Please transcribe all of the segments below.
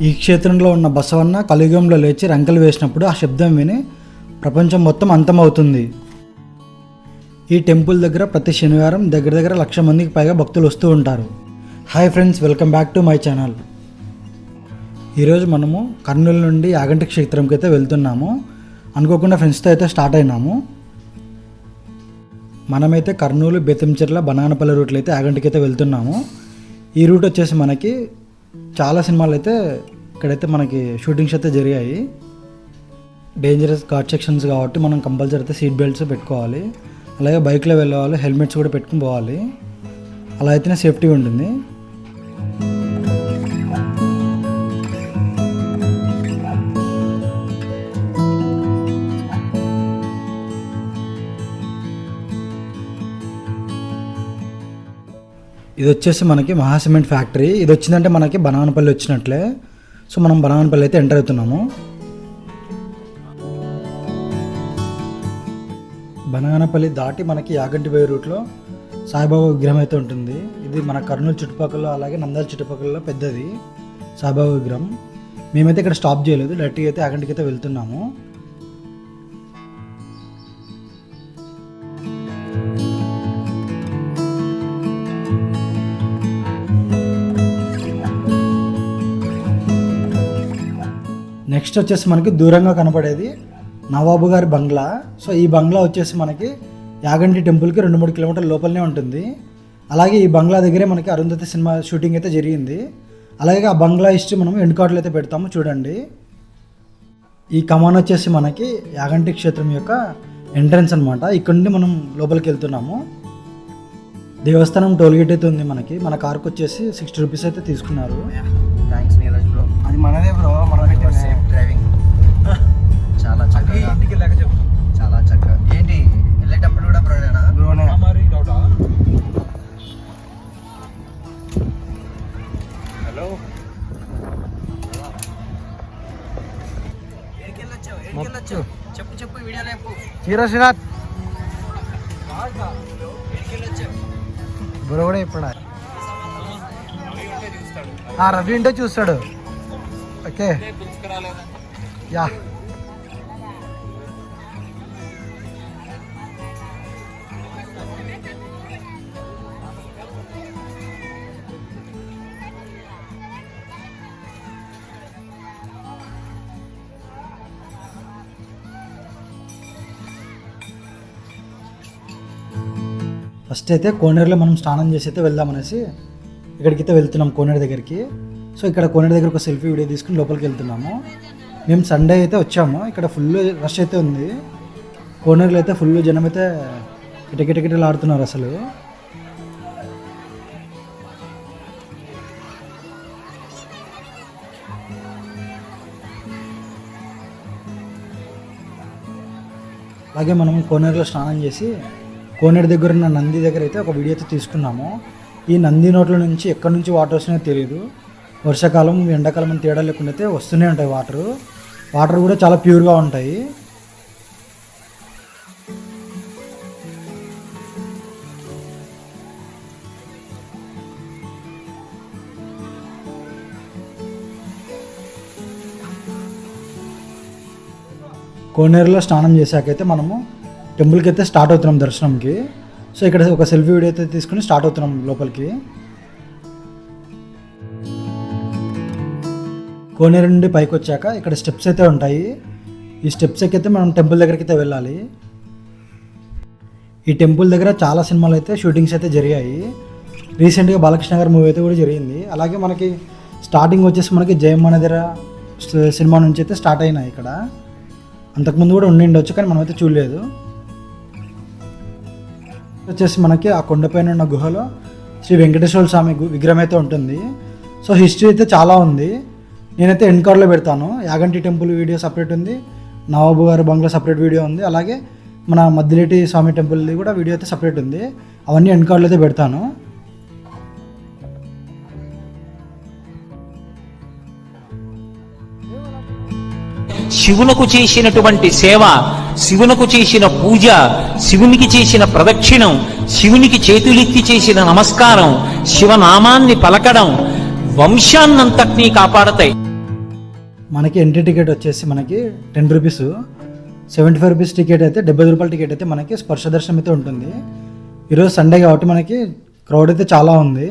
ఈ క్షేత్రంలో ఉన్న బసవన్న కలియుగంలో లేచి రంకెలు వేసినప్పుడు ఆ శబ్దం విని ప్రపంచం మొత్తం అంతమవుతుంది. ఈ టెంపుల్ దగ్గర ప్రతి శనివారం దగ్గర 1,00,000 మందికి పైగా భక్తులు వస్తూ ఉంటారు. Hi friends, welcome back to my channel. ఈరోజు మనము కర్నూలు నుండి యాగంటి క్షేత్రంకి అయితే వెళ్తున్నాము. అనుకోకుండా ఫ్రెండ్స్తో అయితే స్టార్ట్ అయినాము. మనమైతే కర్నూలు, బెతంచెర్ల, బనానపల్లి రూట్లో అయితే యాగంటికి అయితే వెళ్తున్నాము. ఈ రూట్ వచ్చేసి మనకి చాలా సినిమాలు అయితే ఇక్కడైతే మనకి షూటింగ్స్ అయితే జరిగాయి. డేంజరస్ ఘాట్ సెక్షన్స్ కాబట్టి మనం కంపల్సరీ అయితే సీట్ బెల్ట్స్ పెట్టుకోవాలి. అలాగే బైక్లో వెళ్ళే వాళ్ళు హెల్మెట్స్ కూడా పెట్టుకుని పోవాలి. అలా అయితేనే సేఫ్టీ ఉంటుంది. ఇది వచ్చేసి మనకి మహాసిమెంట్ ఫ్యాక్టరీ. ఇది వచ్చిందంటే మనకి బనానపల్లి వచ్చినట్లే. సో మనం బనానపల్లి అయితే ఎంటర్ అవుతున్నాము. బనానపల్లి దాటి మనకి యాగంటి పోయే రూట్లో సాయిబాబా విగ్రహం అయితే ఉంటుంది. ఇది మన కర్నూలు చుట్టుపక్కల అలాగే నంద్యాల చుట్టుపక్కల పెద్దది సాయిబాబా విగ్రహం. మేమైతే ఇక్కడ స్టాప్ చేయలేదు, డైరెక్ట్గా అయితే యాగంటికి అయితే వెళ్తున్నాము. నెక్స్ట్ వచ్చేసి మనకి దూరంగా కనపడేది నవాబు గారి బంగ్లా. సో ఈ బంగ్లా వచ్చేసి మనకి యాగంటి టెంపుల్కి 2-3 కిలోమీటర్ల లోపలనే ఉంటుంది. అలాగే ఈ బంగ్లా దగ్గరే మనకి అరుంధతి సినిమా షూటింగ్ అయితే జరిగింది. అలాగే ఆ బంగ్లా హిస్టరీ మనం ఎండ్ కార్డులు అయితే పెడతాము, చూడండి. ఈ కమాన్ వచ్చేసి మనకి యాగంటి క్షేత్రం యొక్క ఎంట్రన్స్ అనమాట. ఇక్కడ నుండి మనం లోపలికి వెళ్తున్నాము. దేవస్థానం టోల్గేట్ అయితే ఉంది మనకి. మన కార్కి వచ్చేసి 60 రూపీస్ అయితే తీసుకున్నారు. Thanks Neeraj bro. అది మనదే బ్రో, మన సేఫ్ డ్రైవింగ్. చాలా చక్కగా, ఇంటికి వెళ్ళాక చెప్పు. చాలా చక్కగా. ఏంటి వెళ్ళేటప్పుడు కూడా బ్రోనేనా? బ్రోనే. హలో, వెళ్ళొచ్చు. చెప్పు వీడియోలో చెప్పు. హీరో శ్రీనాథ్ వెళ్ళొచ్చు. బ్రో కూడా ఇప్పుడు రవి ఉంటే చూస్తాడు. Okay, yeah. ఫస్ట్ అయితే కోనేరులో మనం స్నానం చేసి అయితే వెళ్దామనేసి ఇక్కడికైతే వెళ్తున్నాం, కోనేరు దగ్గరికి. సో ఇక్కడ కోనేరు దగ్గర ఒక సెల్ఫీ వీడియో తీసుకుని లోపలికి వెళ్తున్నాము. మేము సండే అయితే వచ్చాము. ఇక్కడ ఫుల్ రష్ అయితే ఉంది. కోనేరులో అయితే ఫుల్ జనం అయితే కిటకిటకిటలు ఆడుతున్నారు అసలు. అలాగే మనం కోనేరులో స్నానం చేసి కోనేరు దగ్గర ఉన్న నంది దగ్గర అయితే ఒక వీడియో అయితే తీసుకున్నాము. ఈ నంది నోట్ల నుంచి ఎక్కడి నుంచి వాటర్ వస్తున్నాయో తెలియదు. వర్షాకాలం, ఎండాకాలం అని తేడా లేకుండా అయితే వస్తూనే ఉంటాయి వాటర్ కూడా చాలా ప్యూర్గా ఉంటాయి. కోనేరులో స్నానం చేశాకైతే మనము టెంపుల్కి అయితే స్టార్ట్ అవుతున్నాం దర్శనంకి. సో ఇక్కడ ఒక సెల్ఫీ వీడియో అయితే తీసుకుని స్టార్ట్ అవుతున్నాం లోపలికి. కోనేరు నుండి పైకి వచ్చాక ఇక్కడ స్టెప్స్ అయితే ఉంటాయి. ఈ స్టెప్స్ ఎక్కితే మనం టెంపుల్ దగ్గరికి అయితే వెళ్ళాలి. ఈ టెంపుల్ దగ్గర చాలా సినిమాలు అయితే షూటింగ్స్ అయితే జరిగాయి. రీసెంట్గా బాలకృష్ణ గారి మూవీ అయితే కూడా జరిగింది. అలాగే మనకి స్టార్టింగ్ వచ్చేసి మనకి జయమ్మనదిర సినిమా నుంచి అయితే స్టార్ట్ అయినాయి ఇక్కడ. అంతకుముందు కూడా ఉండిండొచ్చు కానీ మనమైతే చూడలేదు. వచ్చేసి మనకి ఆ కొండపైన ఉన్న గుహలో శ్రీ వెంకటేశ్వర స్వామి విగ్రహం అయితే ఉంటుంది. సో హిస్టరీ అయితే చాలా ఉంది. నేనైతే ఎండ్ కార్డ్లో పెడతాను. యాగంటి టెంపుల్ వీడియో సపరేట్ ఉంది, నవాబు గారి బంగ్లా సపరేట్ వీడియో ఉంది, అలాగే మన మద్దిలేటి స్వామి టెంపుల్ది కూడా వీడియో అయితే సపరేట్ ఉంది. అవన్నీ ఎండ్ కార్డ్లో అయితే పెడతాను. శివునకు చేసినటువంటి సేవ, శివునకు చేసిన పూజ, శివునికి చేసిన ప్రదక్షిణం, శివునికి చేతులెత్తి చేసిన నమస్కారం, శివనామాన్ని పలకడం వంశాన్నంతటినీ కాపాడతాయి. మనకి ఎంట్రీ టికెట్ వచ్చేసి మనకి 10 రూపీస్, 75 రూపీస్ టికెట్ అయితే 70 రూపాయల టికెట్ అయితే మనకి స్పర్శ దర్శనం అయితే ఉంటుంది. ఈరోజు సండే కాబట్టి మనకి క్రౌడ్ అయితే చాలా ఉంది.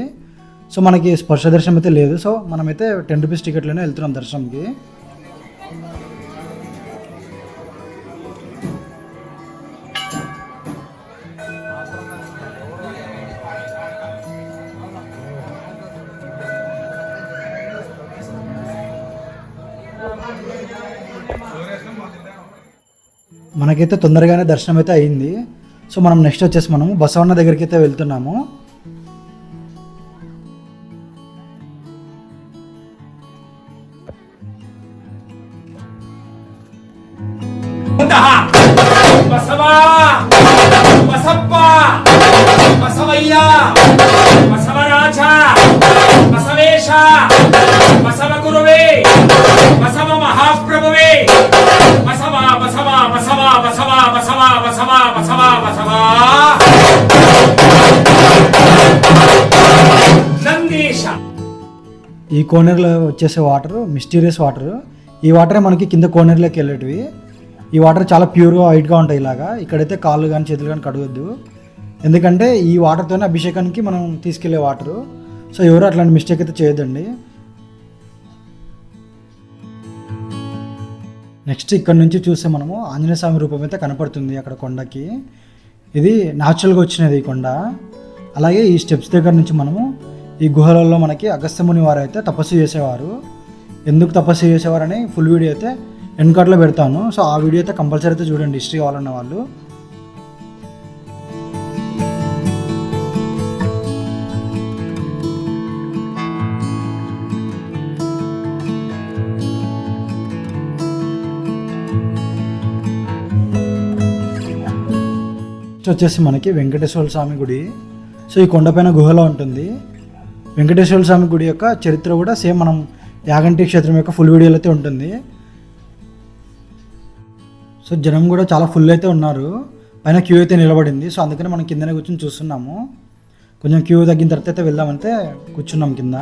సో మనకి స్పర్శ దర్శనం అయితే లేదు. సో మనమైతే 10 రూపీస్ టికెట్లోనే వెళ్తున్నాం దర్శనంకి. మనకైతే తొందరగానే దర్శనం అయితే అయింది. సో మనం నెక్స్ట్ వచ్చేసి మనము బసవన్న దగ్గరికి అయితే వెళ్తున్నాము. బసవా, బసప్ప, బసవయ్య, బసవరాజ, బసవేశ, బసవ గురువే, బసవ మహాప్రభువే, బసవ బసవ బసవ బసవ బసవ బసవ బసవ బసవ నందీశ. ఈ కోనేరులో వచ్చేసే వాటర్ మిస్టీరియస్ వాటర్. ఈ వాటరే మనకి కింద కోనేరులోకి వెళ్ళేటివి. ఈ వాటర్ చాలా ప్యూర్గా వైట్గా ఉంటాయి. ఇలాగా ఇక్కడైతే కాళ్ళు కానీ చేతులు కానీ కడగొద్దు, ఎందుకంటే ఈ వాటర్తోనే అభిషేకానికి మనం తీసుకెళ్లే వాటరు. సో ఎవరు అట్లాంటి మిస్టేక్ అయితే చేయొద్దండి. నెక్స్ట్ ఇక్కడ నుంచి చూస్తే మనము ఆంజనేయ స్వామి రూపం అయితే కనపడుతుంది అక్కడ కొండకి. ఇది న్యాచురల్గా వచ్చినది ఈ కొండ. అలాగే ఈ స్టెప్స్ దగ్గర నుంచి మనము ఈ గుహలలో మనకి అగస్త్యముని వారు అయితే తపస్సు చేసేవారు. ఎందుకు తపస్సు చేసేవారని ఫుల్ వీడియో అయితే ఎండ్ కార్డ్లో పెడతాను. సో ఆ వీడియో అయితే కంపల్సరీ అయితే చూడండి, హిస్టరీ కావాలన్న వాళ్ళు. నెక్స్ట్ వచ్చేసి మనకి వెంకటేశ్వర స్వామి గుడి. సో ఈ కొండపైన గుహలో ఉంటుంది. వెంకటేశ్వర స్వామి గుడి యొక్క చరిత్ర కూడా సేమ్ మనం యాగంటి క్షేత్రం యొక్క ఫుల్ వీడియోలో అయితే ఉంటుంది. సో జనం కూడా చాలా ఫుల్ అయితే ఉన్నారు. పైన క్యూ అయితే నిలబడింది. సో అందుకని మనం కిందనే కూర్చొని చూస్తున్నాము. కొంచెం క్యూ తగ్గిన తర్వాత అయితే వెళ్దామంటే కూర్చున్నాం కింద.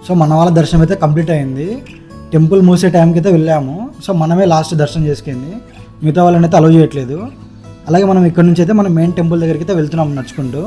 సో మన వాళ్ళ దర్శనం అయితే కంప్లీట్ అయింది. టెంపుల్ మూసే టైంకి అయితే వెళ్ళాము. సో మనమే లాస్ట్ దర్శనం చేసుకుంది, మిగతా వాళ్ళని అయితే అలౌ చేయట్లేదు. అలాగే మనం ఇక్కడ నుంచి అయితే మనం మెయిన్ టెంపుల్ దగ్గరికి అయితే వెళ్తున్నాం నడుచుకుంటూ.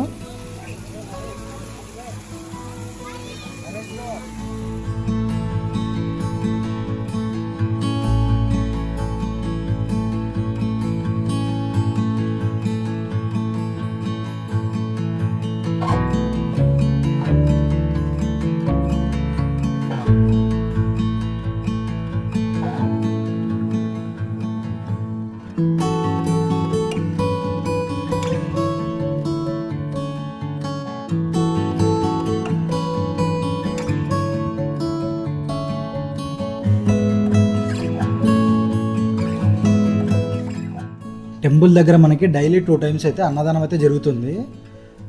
టెంపుల్ దగ్గర మనకి డైలీ 2 times అయితే అన్నదానం అయితే జరుగుతుంది.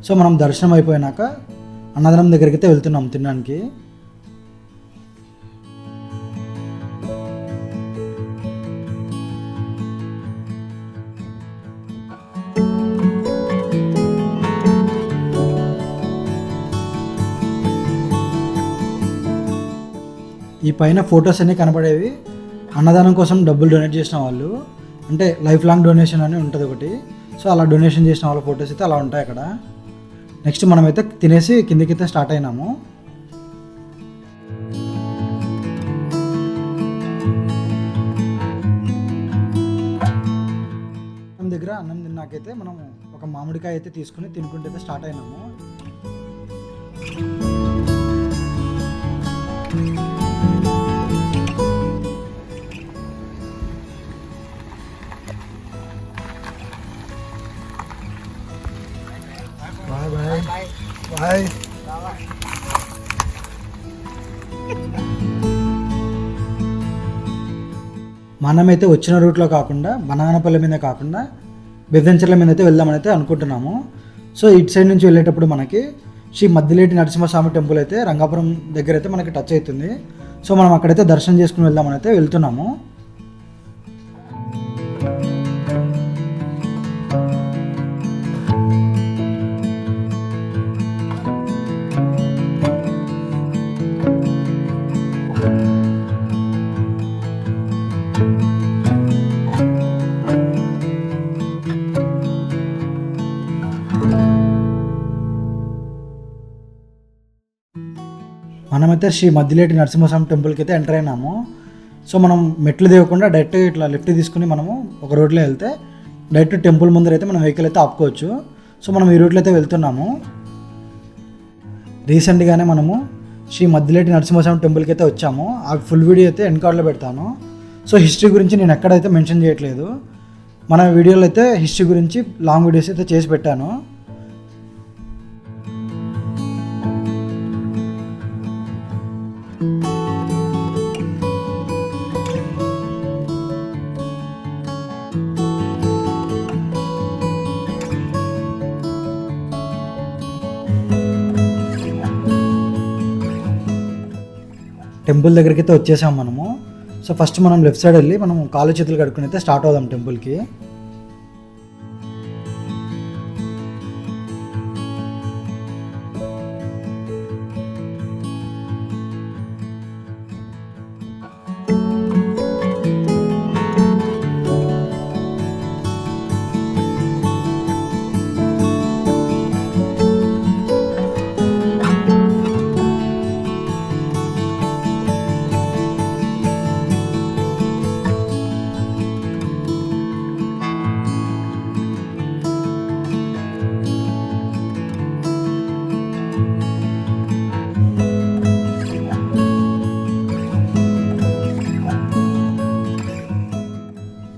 సో మనం దర్శనం అయిపోయినాక అన్నదానం దగ్గరికి అయితే వెళ్తున్నాం తినడానికి. ఈ పైన ఫొటోస్ అన్నీ కనపడేవి అన్నదానం కోసం డబ్బులు డొనేట్ చేసిన వాళ్ళు, అంటే లైఫ్ లాంగ్ డొనేషన్ అని ఉంటుంది ఒకటి. సో అలా డొనేషన్ చేసిన వాళ్ళ ఫొటోస్ అయితే అలా ఉంటాయి అక్కడ. నెక్స్ట్ మనమైతే తినేసి కిందికైతే స్టార్ట్ అయినాము. దగ్గర అన్నం తిన్నాకైతే మనం ఒక మామిడికాయ అయితే తీసుకుని తినుకుంటూ అయితే స్టార్ట్ అయినాము. Bye bye bye. మనమైతే వచ్చిన రూట్లో కాకుండా బనానపల్లి మీద కాకుండా బెదంచెర్ల మీద అయితే వెళ్దామని అయితే అనుకుంటున్నాము. సో ఇటు సైడ్ నుంచి వెళ్ళేటప్పుడు మనకి శ్రీ మద్దిలేటి నరసింహస్వామి టెంపుల్ అయితే రంగాపురం దగ్గర అయితే మనకి టచ్ అవుతుంది. సో మనం అక్కడైతే దర్శనం చేసుకుని వెళ్దామని అయితే వెళ్తున్నాము. మనమైతే శ్రీ మద్దిలేటి నరసింహస్వామి టెంపుల్కి అయితే ఎంటర్ అయినాము. సో మనం మెట్లు దిగకుండా డైరెక్ట్ ఇట్లా లెఫ్ట్ తీసుకుని మనము ఒక రోడ్లో వెళ్తే డైరెక్ట్ టెంపుల్ ముందర అయితే మనం వెహికల్ అయితే ఆపుకోవచ్చు. సో మనం ఈ రూట్లో అయితే వెళ్తున్నాము. రీసెంట్గానే మనము శ్రీ మద్దిలేటి నరసింహస్వామి టెంపుల్కి అయితే వచ్చాము. ఆ ఫుల్ వీడియో అయితే ఎండ్ కార్డ్లో పెడతాను. సో హిస్టరీ గురించి నేను ఎక్కడైతే మెన్షన్ చేయట్లేదు. మన వీడియోలో అయితే హిస్టరీ గురించి లాంగ్ వీడియోస్ అయితే చేసి పెట్టాను. టెంపుల్ దగ్గరికి అయితే వచ్చేసాం మనము. సో ఫస్ట్ మనం లెఫ్ట్ సైడ్ వెళ్ళి మనం కాళ్ళు చేతులు కడుక్కుని అయితే స్టార్ట్ అవుదాం టెంపుల్కి.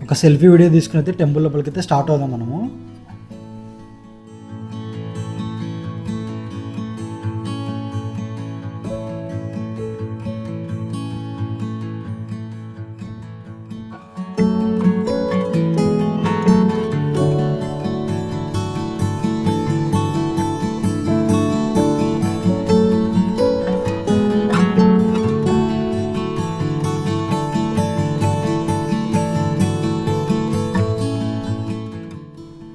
ఒక సెల్ఫీ వీడియో తీసుకుని అయితే టెంపుల్ లోపలికి అయితే స్టార్ట్ అవుదాం మనము.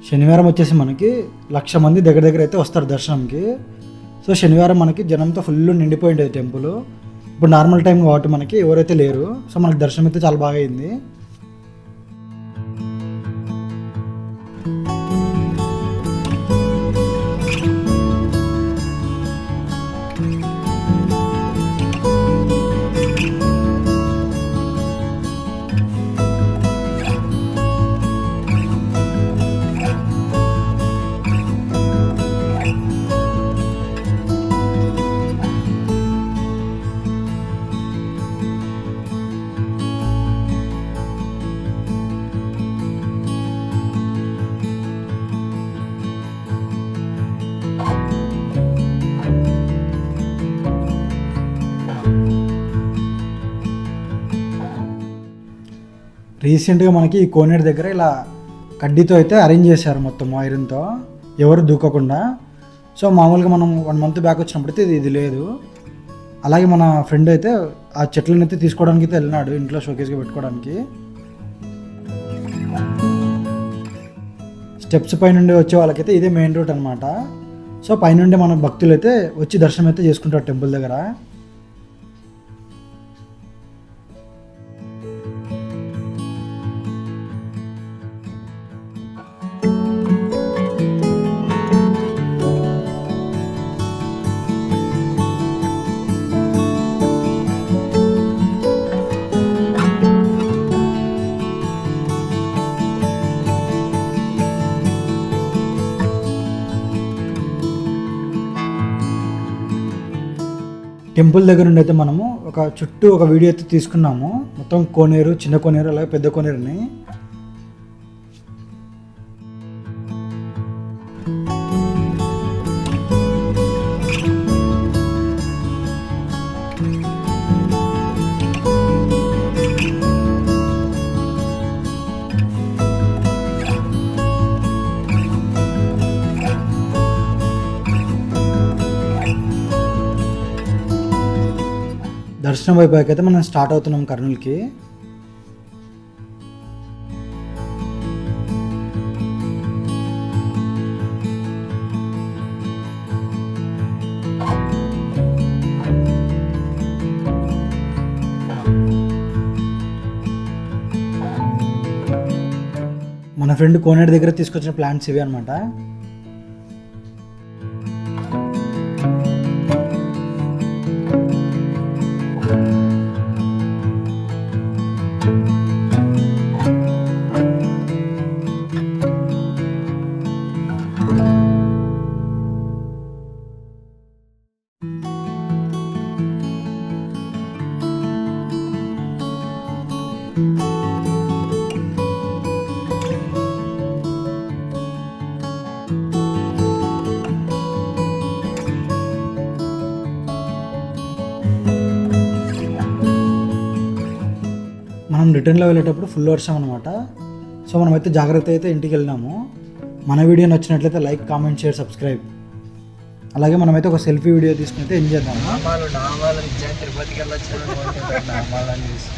శనివారం వచ్చేసి మనకి 1,00,000 మంది దగ్గర దగ్గర అయితే వస్తారు దర్శనంకి. సో శనివారం మనకి జనంతో ఫుల్ నిండిపోయి ఉండేది టెంపుల్. ఇప్పుడు నార్మల్ టైం కాబట్టి మనకి ఎవరైతే లేరు. సో మనకి దర్శనం అయితే చాలా బాగా అయింది. రీసెంట్గా మనకి ఈ కోనేరు దగ్గర ఇలా కడ్డీతో అయితే అరేంజ్ చేశారు మొత్తం ఐరన్తో, ఎవరు దూకకుండా. సో మామూలుగా మనం 1 month బ్యాక్ వచ్చినప్పుడైతే ఇది లేదు. అలాగే మన ఫ్రెండ్ అయితే ఆ చెట్లను అయితే తీసుకోవడానికి అయితే వెళ్ళినాడు ఇంట్లో షోకేస్గా పెట్టుకోవడానికి. స్టెప్స్ పైనుండి వచ్చే వాళ్ళకైతే ఇదే మెయిన్ రూట్ అనమాట. సో పైనుండి మన భక్తులు అయితే వచ్చి దర్శనం అయితే చేసుకుంటారు టెంపుల్ దగ్గర. టెంపుల్ దగ్గర నుండి అయితే మనము ఒక చుట్టూ ఒక వీడియో అయితే తీసుకున్నాము. మొత్తం కోనేరు, చిన్న కోనేరు, అలాగే పెద్ద కోనేరుని. దర్శనం అయిపోయాక అయితే మనం స్టార్ట్ అవుతున్నాం కర్నూలుకి. మన ఫ్రెండ్ కోనేరు దగ్గర తీసుకొచ్చిన ప్లాంట్స్ ఇవి అనమాట. మనం రిటర్న్లో వెళ్ళేటప్పుడు ఫుల్ వర్షం అనమాట. సో మనమైతే జాగ్రత్త అయితే ఇంటికి వెళ్ళినాము. మన వీడియో నచ్చినట్లయితే లైక్, కామెంట్, షేర్, సబ్స్క్రైబ్. అలాగే మనమైతే ఒక సెల్ఫీ వీడియో తీసుకుని అయితే ఎంజాయ్ చేద్దాము. నామాలు నిజంగా తిరుపతికి వెళ్ళొచ్చు నామాలని చూసి